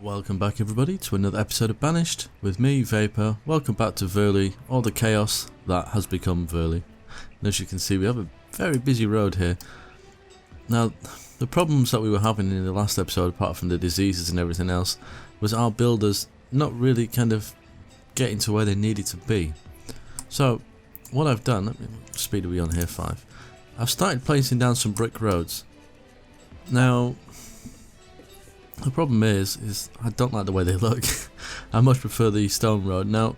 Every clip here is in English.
Welcome back everybody to another episode of Banished with me, Vapor. Welcome back to Verley, all the chaos that has become Verley. And as you can see, we have a very busy road here. Now, the problems that we were having in the last episode, apart from the diseases and everything else, was our builders not really kind of getting to where they needed to be. So, what I've done, let me speed are we on here, 5. I've started placing down some brick roads. Now, the problem is I don't like the way they look. I much prefer the stone road. Now,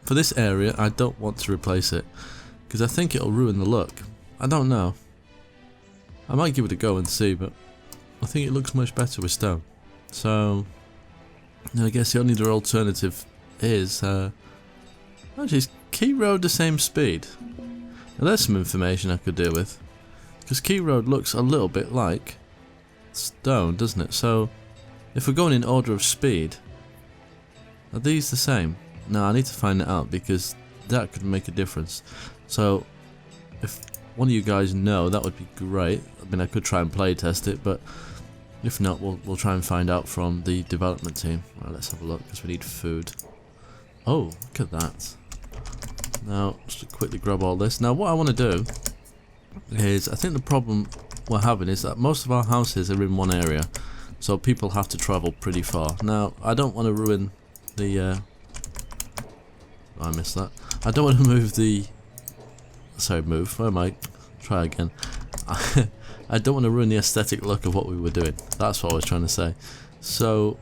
for this area, I don't want to replace it because I think it'll ruin the look. I don't know. I might give it a go and see, but I think it looks much better with stone. So, I guess the only other alternative is actually, is Key Road the same speed? Now, there's some information I could do with, because Key Road looks a little bit like stone, doesn't it? So if we're going in order of speed, are these the same? No, I need to find it out because that could make a difference. So if one of you guys know, that would be great. I mean, I could try and play test it, but if not, we'll try and find out from the development team. Right, let's have a look because we need food. Oh, look at that. Now, just to quickly grab all this. Now, what I want to do is, I think the problem we're having is that most of our houses are in one area, so people have to travel pretty far. Now, I don't want to ruin the I missed that. I don't want to move the where am I? Try again. I don't want to ruin the aesthetic look of what we were doing. That's what I was trying to say. So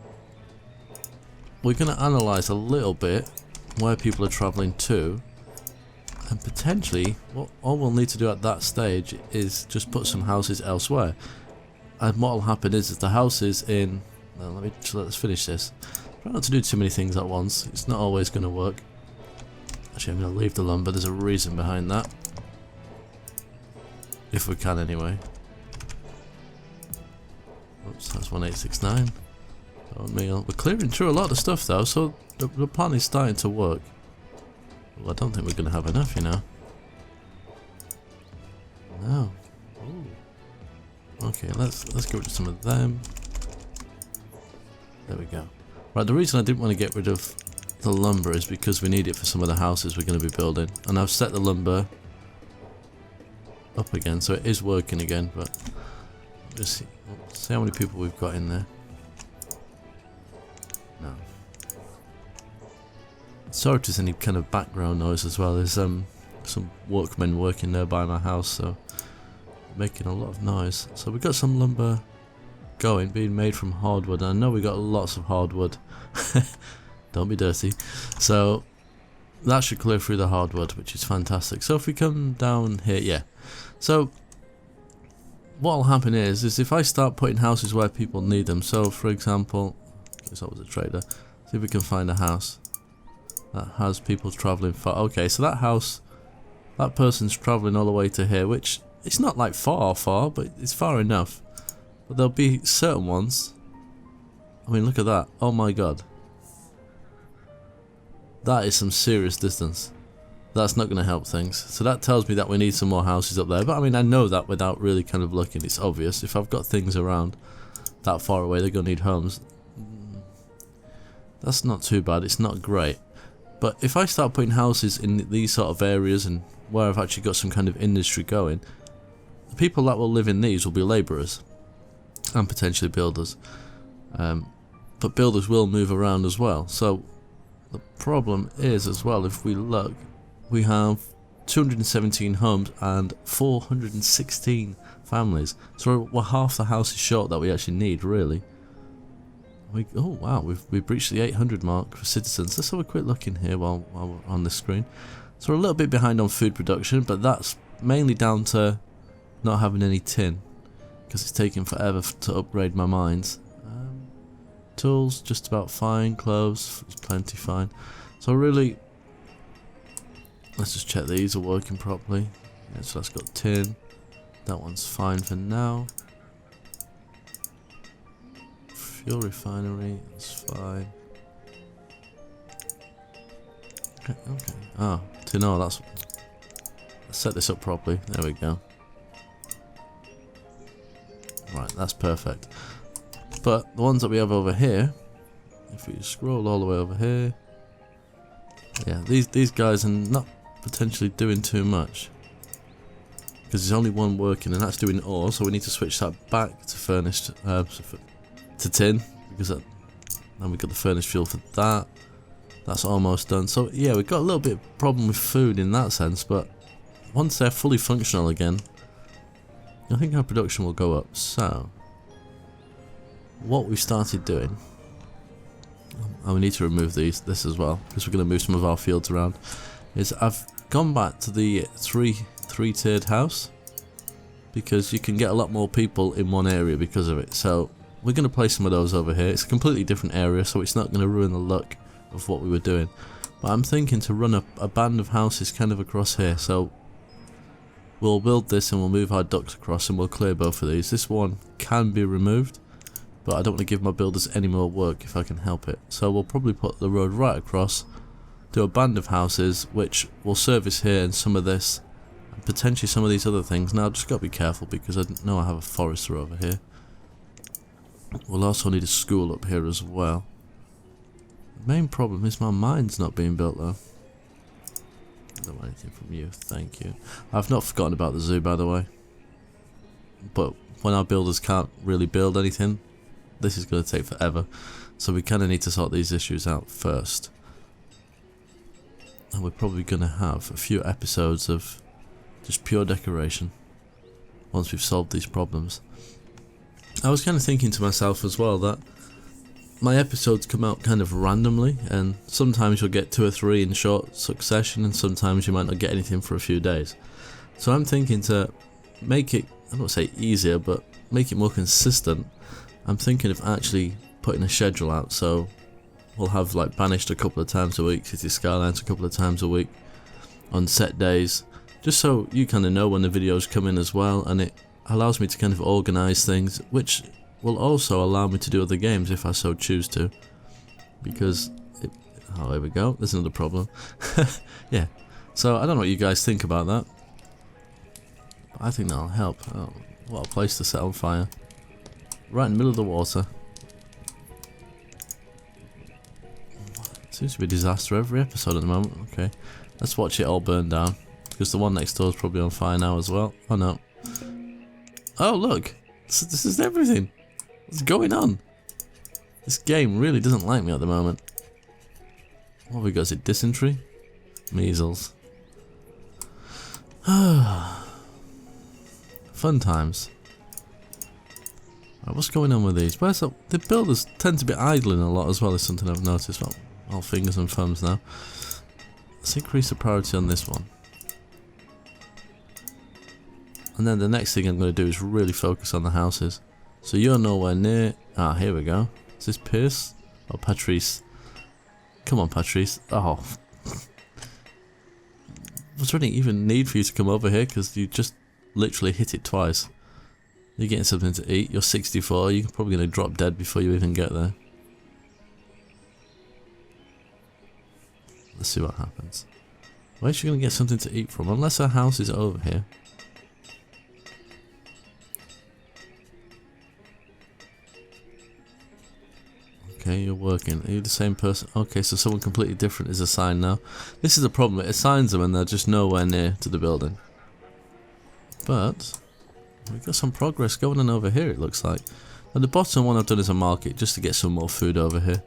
we're going to analyze a little bit where people are traveling to. And potentially, all we'll need to do at that stage is just put some houses elsewhere. And what will happen is the houses in... Well, let's finish this. Try not to do too many things at once. It's not always going to work. Actually, I'm going to leave the lumber. There's a reason behind that. If we can, anyway. Oops, that's 1869. We're clearing through a lot of stuff, though, so the plan is starting to work. Well, I don't think we're going to have enough, you know. No. Ooh. Okay, let's get rid of some of them. There we go. Right, the reason I didn't want to get rid of the lumber is because we need it for some of the houses we're going to be building. And I've set the lumber up again, so it is working again, but just see how many people we've got in there. No. Sorry if there's any kind of background noise as well. There's some workmen working there by my house, so making a lot of noise. So we've got some lumber going, being made from hardwood. I know we got lots of hardwood. Don't be dirty. So that should clear through the hardwood, which is fantastic. So if we come down here, yeah. So what will happen is if I start putting houses where people need them. So for example, there's always a trader. See if we can find a house that has people travelling far. Okay, so that house, that person's travelling all the way to here, which it's not like far, but it's far enough. But there'll be certain ones. I mean, look at that. Oh my god. That is some serious distance. That's not going to help things. So that tells me that we need some more houses up there. But I mean, I know that without really kind of looking. It's obvious. If I've got things around that far away, they're going to need homes. That's not too bad. It's not great. But if I start putting houses in these sort of areas and where I've actually got some kind of industry going, the people that will live in these will be labourers and potentially builders. But builders will move around as well. So the problem is as well, if we look, we have 217 homes and 416 families. So we're half the houses short that we actually need, really. Oh wow, we've reached the 800 mark for citizens. Let's have a quick look in here while we're on the screen. So we're a little bit behind on food production, but that's mainly down to not having any tin, because it's taking forever to upgrade my mines. Tools, just about fine. Clothes, plenty fine. So really, let's just check these are working properly. Yeah, so that's got tin. That one's fine for now. Fuel refinery, that's fine. Okay. Ah, no, that's... Let's set this up properly. There we go. Right, that's perfect. But the ones that we have over here, if we scroll all the way over here, yeah, these guys are not potentially doing too much because there's only one working, and that's doing ore. So we need to switch that back to furnished, to tin, because that, now we've got the furnished fuel for that. That's almost done. So yeah, we've got a little bit of problem with food in that sense, but once they're fully functional again, I think our production will go up. So what we started doing, and we need to remove this as well, because we're going to move some of our fields around, is I've gone back to the three-tiered house, because you can get a lot more people in one area because of it. So we're going to place some of those over here. It's a completely different area, so it's not going to ruin the look of what we were doing. But I'm thinking to run a band of houses kind of across here. So we'll build this and we'll move our ducts across and we'll clear both of these. This one can be removed, but I don't want to give my builders any more work if I can help it. So we'll probably put the road right across, do a band of houses which will service here and some of this, and potentially some of these other things. Now I've just got to be careful because I know I have a forester over here. We'll also need a school up here as well. The main problem is my mine's not being built though. I don't want anything from you, thank you. I've not forgotten about the zoo, by the way. But when our builders can't really build anything, this is going to take forever. So we kind of need to sort these issues out first. And we're probably going to have a few episodes of just pure decoration once we've solved these problems. I was kind of thinking to myself as well that my episodes come out kind of randomly, and sometimes you'll get 2 or 3 in short succession, and sometimes you might not get anything for a few days. So I'm thinking to make it, I don't want to say easier, but make it more consistent. I'm thinking of actually putting a schedule out, so we'll have like Banished a couple of times a week, City Skylines a couple of times a week on set days, just so you kind of know when the videos come in as well, and it allows me to kind of organise things, which will also allow me to do other games if I so choose to, because oh, there we go, there's another problem. Yeah, so I don't know what you guys think about that, but I think that'll help. Oh, what a place to set on fire, right in the middle of the water. Seems to be a disaster every episode at the moment. Okay, let's watch it all burn down, because the one next door is probably on fire now as well. Oh no. Oh look, this is everything. What's going on? This game really doesn't like me at the moment. What have we got? Is it dysentery? Measles. Fun times. Right, what's going on with these? Where's the builders tend to be idling a lot as well, is something I've noticed. Well, all fingers and thumbs now. Let's increase the priority on this one. And then the next thing I'm going to do is really focus on the houses. So you're nowhere near. Ah, here we go. Is this Pierce? Or Patrice? Come on, Patrice. Oh. Was there any even need for you to come over here? Because you just literally hit it twice. You're getting something to eat. You're 64. You're probably going to drop dead before you even get there. Let's see what happens. Where's she going to get something to eat from? Unless her house is over here. Okay, you're working. Are you the same person? Okay, so someone completely different is assigned now. This is the problem. It assigns them and they're just nowhere near to the building. But we've got some progress going on over here, it looks like. And the bottom one I've done is a market, just to get some more food over here.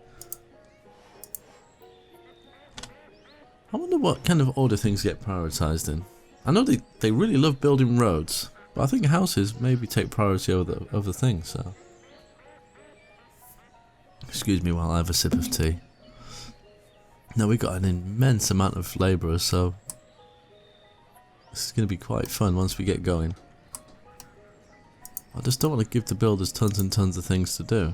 I wonder what kind of order things get prioritised in. I know they really love building roads, but I think houses maybe take priority over things, so... Excuse me while I have a sip of tea. Now we've got an immense amount of labourers, so this is going to be quite fun once we get going. I just don't want to give the builders tons and tons of things to do.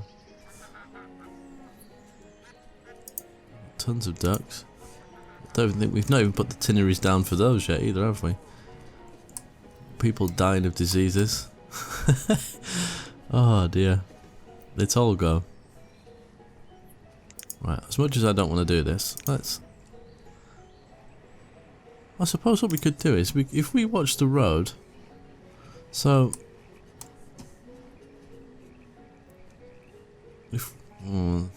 Tons of ducks. I don't think we've not even put the tinneries down for those yet either, have we? People dying of diseases. Oh dear. Let's all go. Right, as much as I don't want to do this, I suppose what we could do is, if we watch the road, so...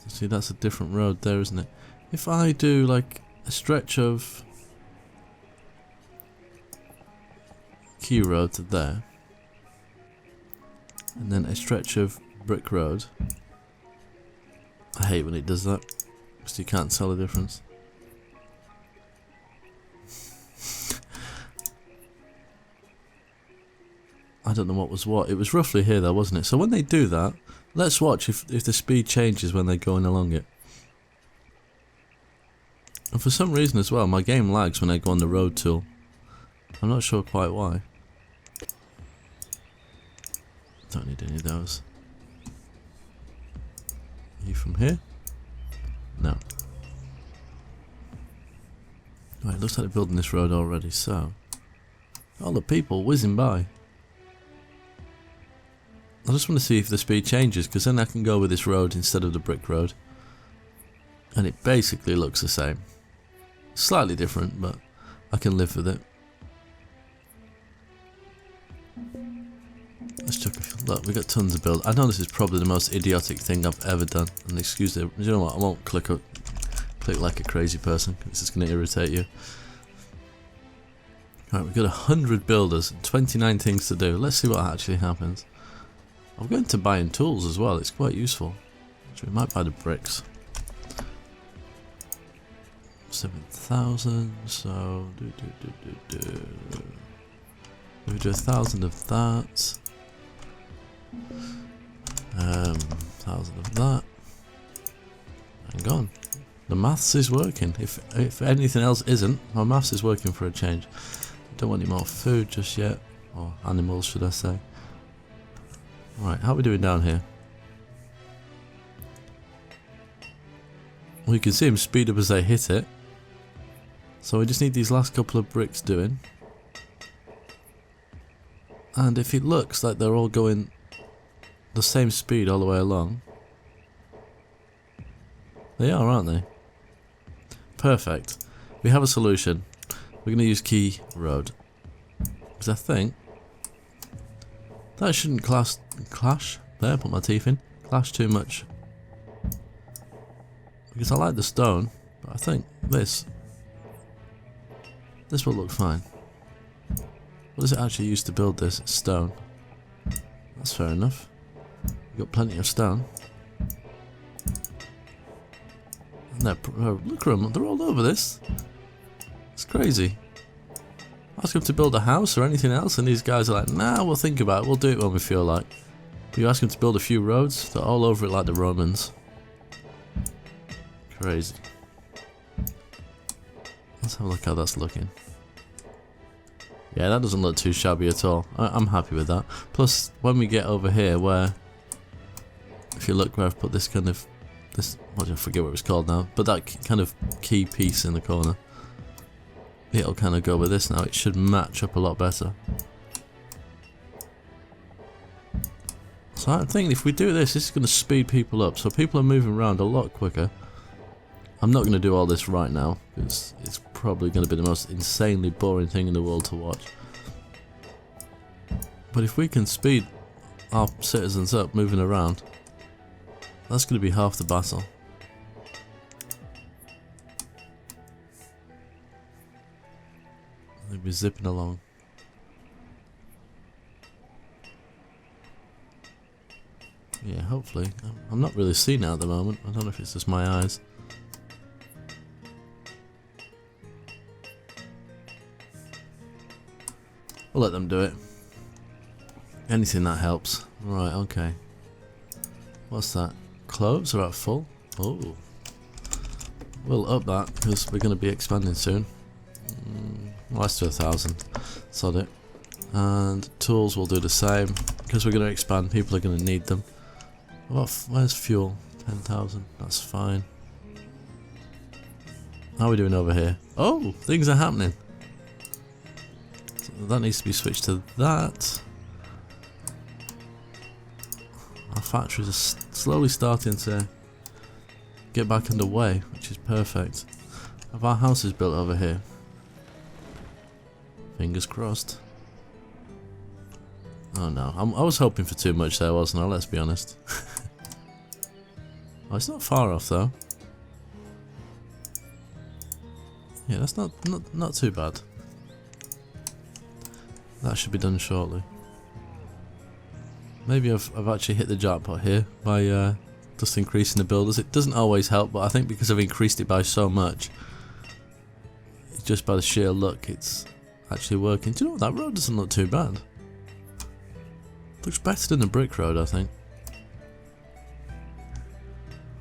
See, that's a different road there, isn't it? If I do like a stretch of Key Road to there, and then a stretch of brick road. I hate when it does that, because you can't tell the difference. I don't know what was what. It was roughly here though, wasn't it? So when they do that, let's watch if the speed changes when they're going along it. And for some reason as well, my game lags when I go on the road tool. I'm not sure quite why. Don't need any of those. Are you from here? No. Right, looks like they're building this road already, so... all the people whizzing by. I just want to see if the speed changes, because then I can go with this road instead of the brick road. And it basically looks the same. Slightly different, but I can live with it. Let's check if... look, we've got tons of build. I know this is probably the most idiotic thing I've ever done. And excuse me, you know what, I won't click like a crazy person, because it's going to irritate you. Right, we've got 100 builders and 29 things to do. Let's see what actually happens. I'm going to buy in tools as well, it's quite useful. Actually, we might buy the bricks. 7,000, so... we do 1,000 of that. 1,000 of that. And gone. The maths is working. If anything else isn't, my maths is working for a change. Don't want any more food just yet. Or animals, should I say. Right, how are we doing down here? Well, you can see them speed up as they hit it. So we just need these last couple of bricks doing. And if it looks like they're all going the same speed all the way along, they are, aren't they? Perfect. We have a solution. We're going to use Key Road. Because I think that shouldn't clash. There, put my teeth in. Clash too much. Because I like the stone, but I think this will look fine. What does it actually use to build this? Stone. That's fair enough. We've got plenty of stone. And look at them, they're all over this. It's crazy. Ask them to build a house or anything else, and these guys are like, nah, we'll think about it, we'll do it when we feel like. But you ask them to build a few roads, they're all over it like the Romans. Crazy. Let's have a look how that's looking. Yeah, that doesn't look too shabby at all. I'm happy with that. Plus, when we get over here where... if you look where I've put this kind of... I forget what it's called now. But that kind of key piece in the corner. It'll kind of go with this now. It should match up a lot better. So I'm thinking if we do this is going to speed people up. So people are moving around a lot quicker. I'm not going to do all this right now, because it's probably going to be the most insanely boring thing in the world to watch. But if we can speed our citizens up moving around, that's going to be half the battle. They'll be zipping along. Yeah, hopefully. I'm not really seeing it at the moment. I don't know if it's just my eyes. We'll let them do it. Anything that helps. Right, okay. What's that? Clothes are at full? Oh. We'll up that because we're going to be expanding soon. Well, let's do 1,000. Sod it. And tools will do the same. Because we're going to expand, people are going to need them. Where's fuel? 10,000. That's fine. How are we doing over here? Oh, things are happening. That needs to be switched to that. Our factories are slowly starting to get back underway, which is perfect. Have our houses built over here? Fingers crossed. Oh no, I was hoping for too much there, wasn't I? Let's be honest. Oh, it's not far off though. Yeah, that's not too bad. That should be done shortly. Maybe I've actually hit the jackpot here by just increasing the builders. It doesn't always help, but I think because I've increased it by so much, just by the sheer luck, it's actually working. Do you know what? That road doesn't look too bad. Looks better than the brick road, I think.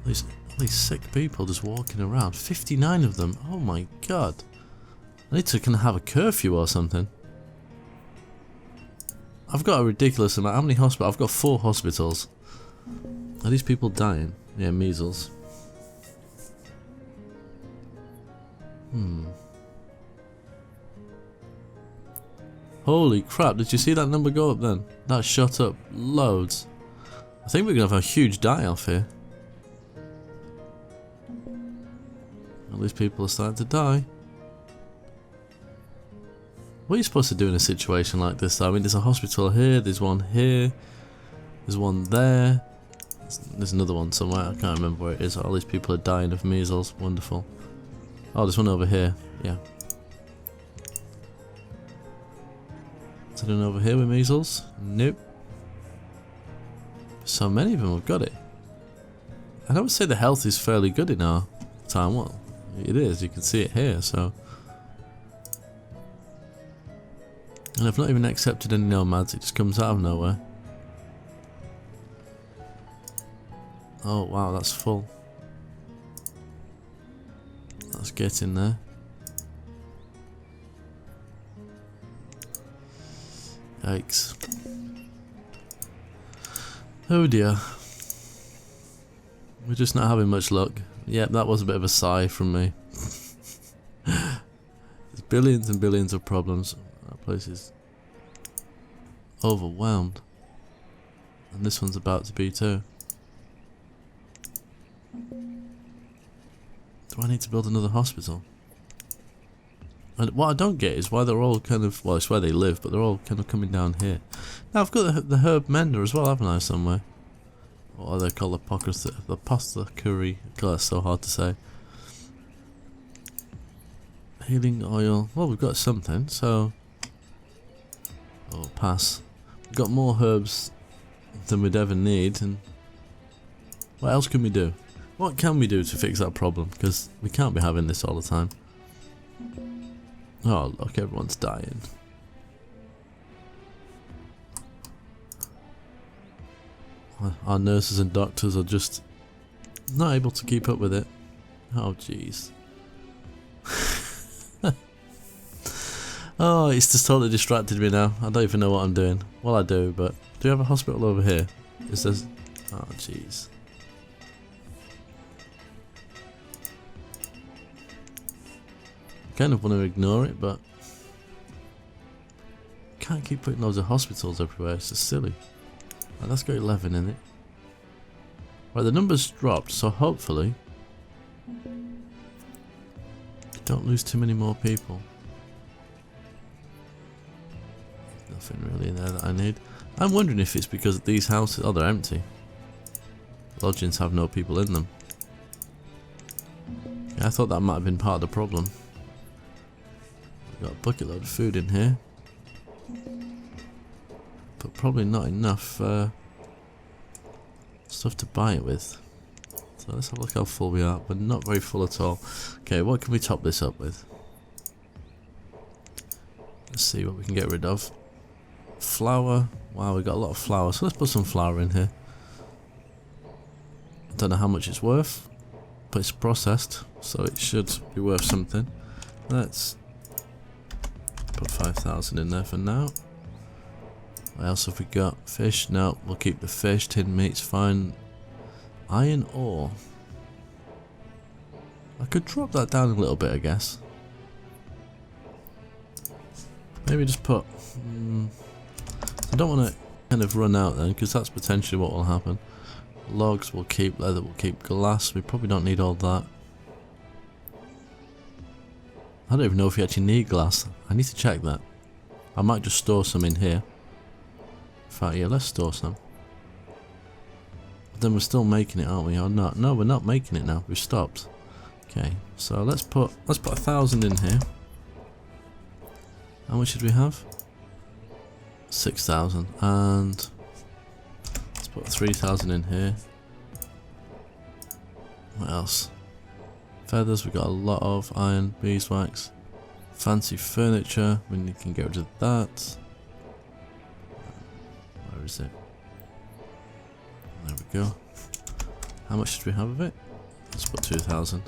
All these sick people just walking around. 59 of them. Oh my god. I need to kind of have a curfew or something. I've got a ridiculous amount. How many hospitals? I've got 4 hospitals. Are these people dying? Yeah, measles. Holy crap, did you see that number go up then? That shot up loads. I think we're going to have a huge die-off here. All these people are starting to die. What are you supposed to do in a situation like this though? I mean, there's a hospital here, there's one here, there's one there, there's another one somewhere, I can't remember where it is. All these people are dying of measles, wonderful. Oh, there's one over here, yeah. Is there one over here with measles? Nope. So many of them have got it. And I would say the health is fairly good in our time. Well, it is, you can see it here, so. And I've not even accepted any nomads, it just comes out of nowhere. Oh wow, that's full. Let's get in there. Yikes. Oh dear. We're just not having much luck. Yep, that was a bit of a sigh from me. There's billions and billions of problems. That place is overwhelmed. And this one's about to be too. Do I need to build another hospital? And what I don't get is why they're all kind of, well, it's where they live, but they're all kind of coming down here. Now I've got the herb mender as well, haven't I, somewhere? What are they called? The apothecary. God, that's so hard to say. Healing oil. Well, we've got something, so. Oh, pass. We've got more herbs than we'd ever need, and what else can we do? What can we do to fix that problem? Because we can't be having this all the time. Oh, look, everyone's dying. Our nurses and doctors are just not able to keep up with it. Oh, jeez. Oh, it's just totally distracted me now. I don't even know what I'm doing. Well, I do, but do you have a hospital over here? Is there? Oh, jeez. Kind of want to ignore it, but can't keep putting loads of hospitals everywhere. It's just silly. Right, let's go 11 in it. Right, the numbers dropped, so hopefully don't lose too many more people. Nothing really in there that I need. I'm wondering if it's because these houses, oh, they're empty. Lodgings have no people in them. Yeah, I thought that might have been part of the problem. Got a bucket load of food in here, but probably not enough stuff to buy it with. So let's have a look how full we are. We're not very full at all. Okay, what can we top this up with? Let's see what we can get rid of. Flour. Wow, we got a lot of flour, so let's put some flour in here. I don't know how much it's worth, but it's processed, so it should be worth something. Let's put 5,000 in there for now. What else have we got? Fish? No, we'll keep the fish. Tin meat's fine. Iron ore. I could drop that down a little bit, I guess. Maybe just put. I don't want to kind of run out then, because that's potentially what will happen. Logs we'll keep, leather we'll keep, glass we probably don't need all that. I don't even know if you actually need glass. I need to check that. I might just store some in here. In fact, yeah, let's store some. I then we're still making it, aren't we? Or not? No, we're not making it now. We've stopped. Okay, so let's put 1,000 in here. How much should we have? 6,000, and let's put 3,000 in here. What else? Feathers, we got a lot of iron, beeswax, fancy furniture. We can get rid of that. Where is it? There we go. How much should we have of it? Let's put 2,000.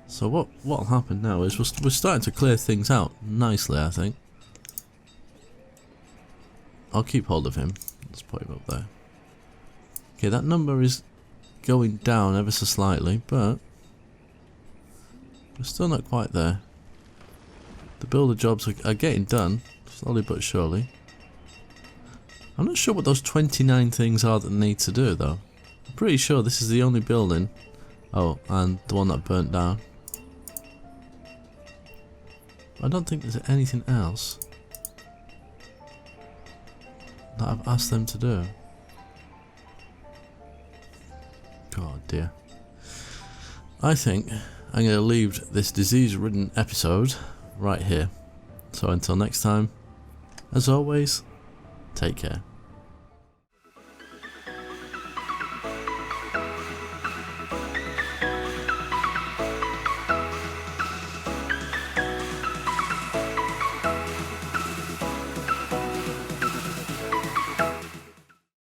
So what'll happen now is we're starting to clear things out nicely, I think. I'll keep hold of him. Let's put him up there. Okay, that number is going down ever so slightly, but we're still not quite there. The builder jobs are getting done, slowly but surely. I'm not sure what those 29 things are that need to do, though. I'm pretty sure this is the only building. Oh, and the one that burnt down. I don't think there's anything else that I've asked them to do. God dear. I think I'm going to leave this disease-ridden episode right here. So until next time, as always, take care.